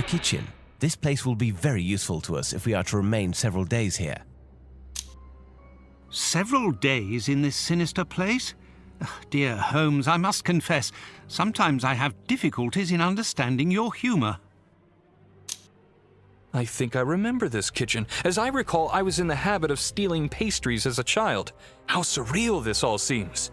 the kitchen. This place will be very useful to us if we are to remain several days here. Several days in this sinister place? Dear Holmes, I must confess, sometimes I have difficulties in understanding your humour. I think I remember this kitchen. As I recall, I was in the habit of stealing pastries as a child. How surreal this all seems.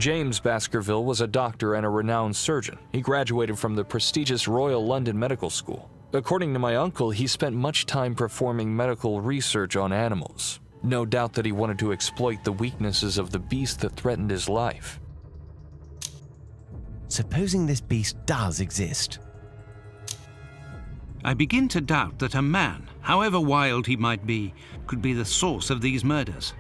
James Baskerville was a doctor and a renowned surgeon. He graduated from the prestigious Royal London Medical School. According to my uncle, he spent much time performing medical research on animals. No doubt that he wanted to exploit the weaknesses of the beast that threatened his life. Supposing this beast does exist. I begin to doubt that a man, however wild he might be, could be the source of these murders.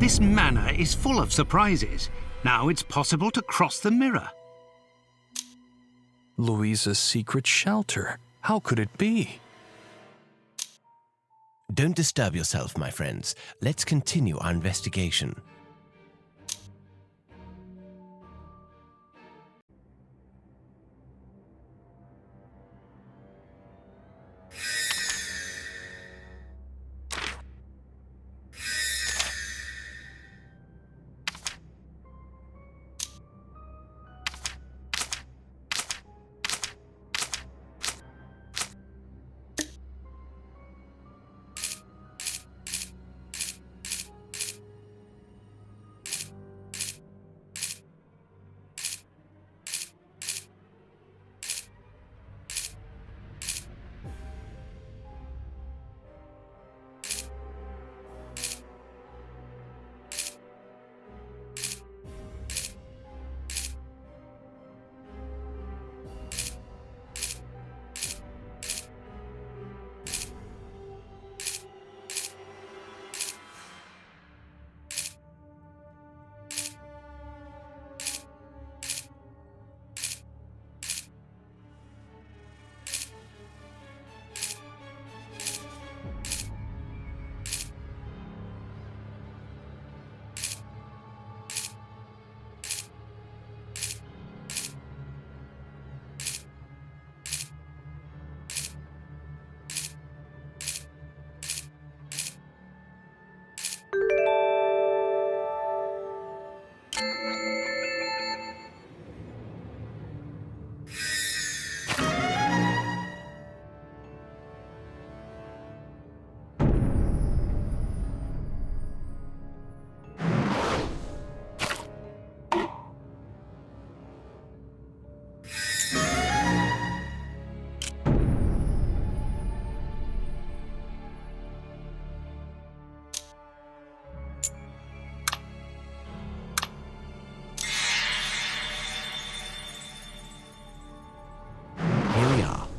This manor is full of surprises. Now it's possible to cross the mirror. Louisa's secret shelter. How could it be? Don't disturb yourself, my friends. Let's continue our investigation.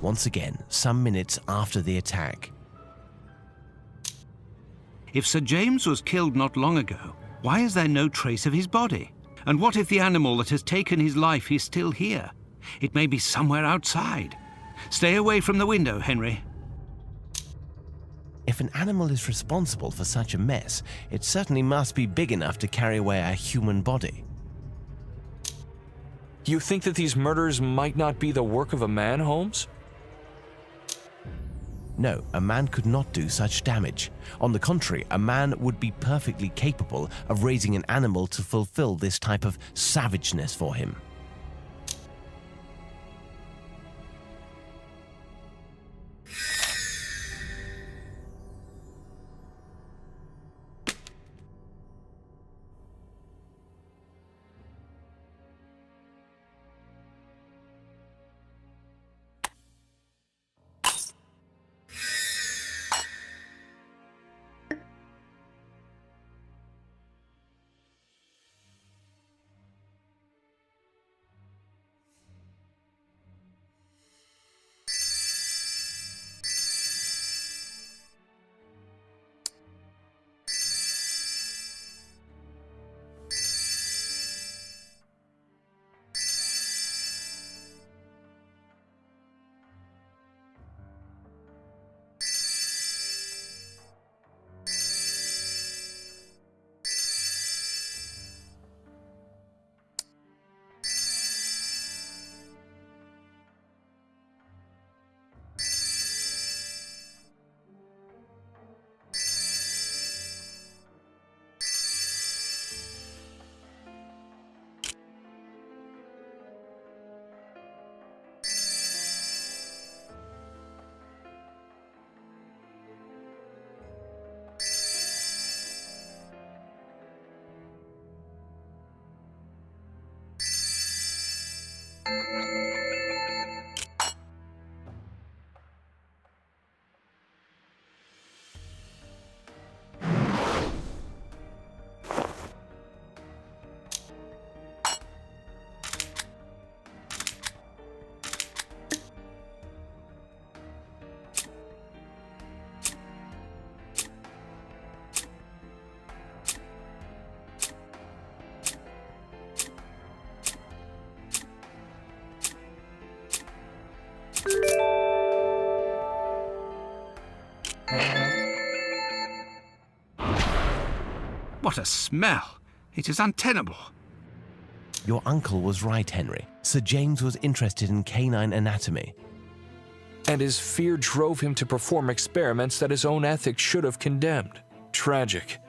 Once again, some minutes after the attack. If Sir James was killed not long ago, why is there no trace of his body? And what if the animal that has taken his life is still here? It may be somewhere outside. Stay away from the window, Henry. If an animal is responsible for such a mess, it certainly must be big enough to carry away a human body. You think that these murders might not be the work of a man, Holmes? No, a man could not do such damage. On the contrary, a man would be perfectly capable of raising an animal to fulfill this type of savageness for him. What a smell! It is untenable. Your uncle was right, Henry. Sir James was interested in canine anatomy. And his fear drove him to perform experiments that his own ethics should have condemned. Tragic.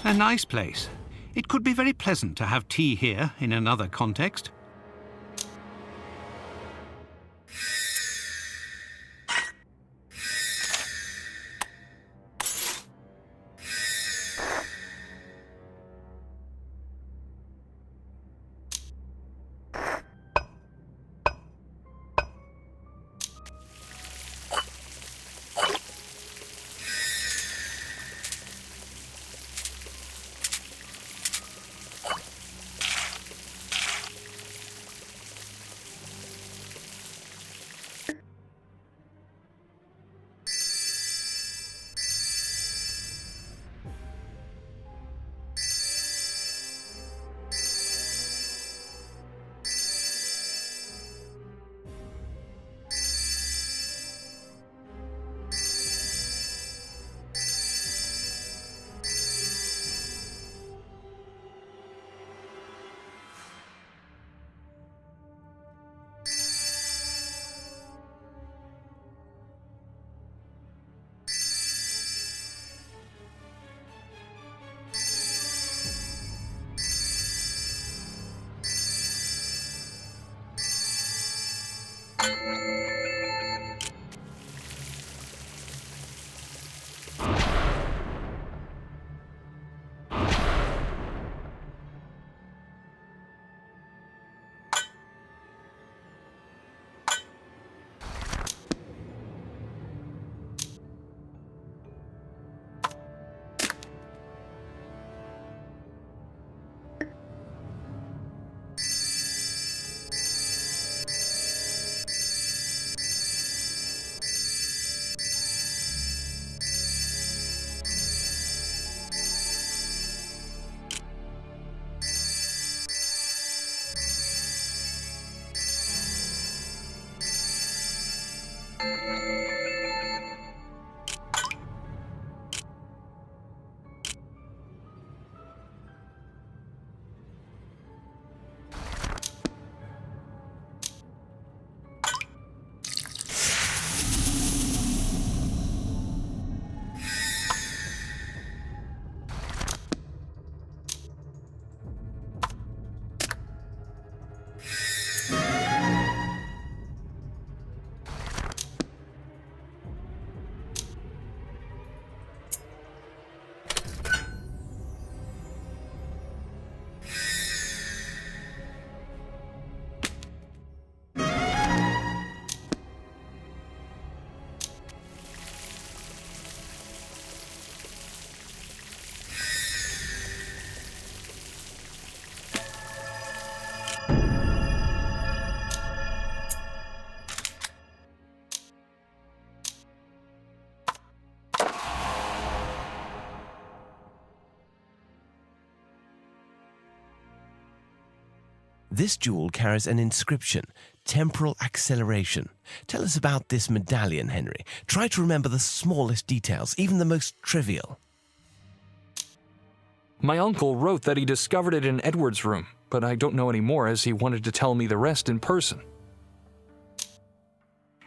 A nice place. It could be very pleasant to have tea here in another context. This jewel carries an inscription, temporal acceleration. Tell us about this medallion, Henry. Try to remember the smallest details, even the most trivial. My uncle wrote that he discovered it in Edward's room, but I don't know any more as he wanted to tell me the rest in person.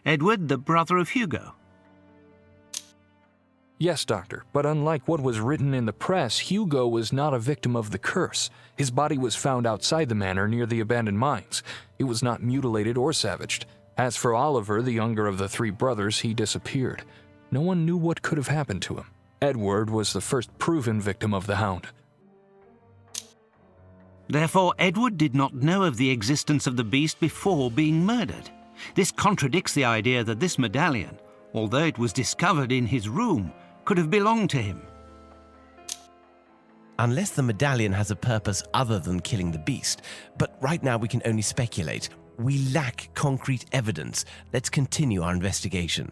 Edward, the brother of Hugo? Yes, Doctor, but unlike what was written in the press, Hugo was not a victim of the curse. His body was found outside the manor near the abandoned mines. He was not mutilated or savaged. As for Oliver, the younger of the three brothers, he disappeared. No one knew what could have happened to him. Edward was the first proven victim of the Hound. Therefore, Edward did not know of the existence of the beast before being murdered. This contradicts the idea that this medallion, although it was discovered in his room, could have belonged to him. Unless the medallion has a purpose other than killing the beast. But right now we can only speculate. We lack concrete evidence. Let's continue our investigation.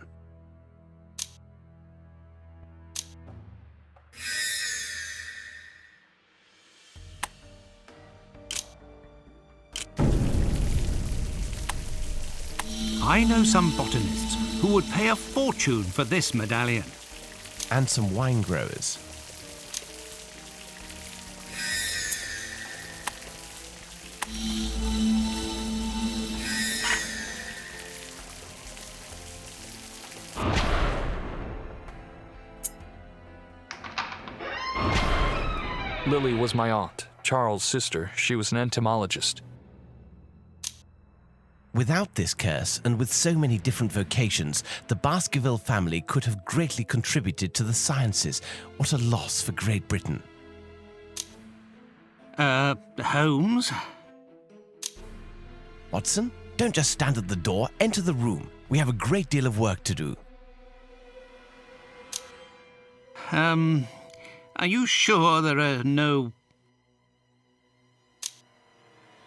I know some botanists who would pay a fortune for this medallion. And some wine growers. Lily was my aunt, Charles' sister. She was an entomologist. Without this curse, and with so many different vocations, the Baskerville family could have greatly contributed to the sciences. What a loss for Great Britain. Holmes? Watson, don't just stand at the door. Enter the room. We have a great deal of work to do. Are you sure there are no...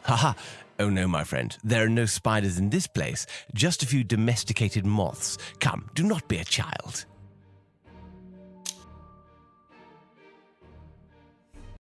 Haha. Oh no, my friend. There are no spiders in this place. Just a few domesticated moths. Come, do not be a child.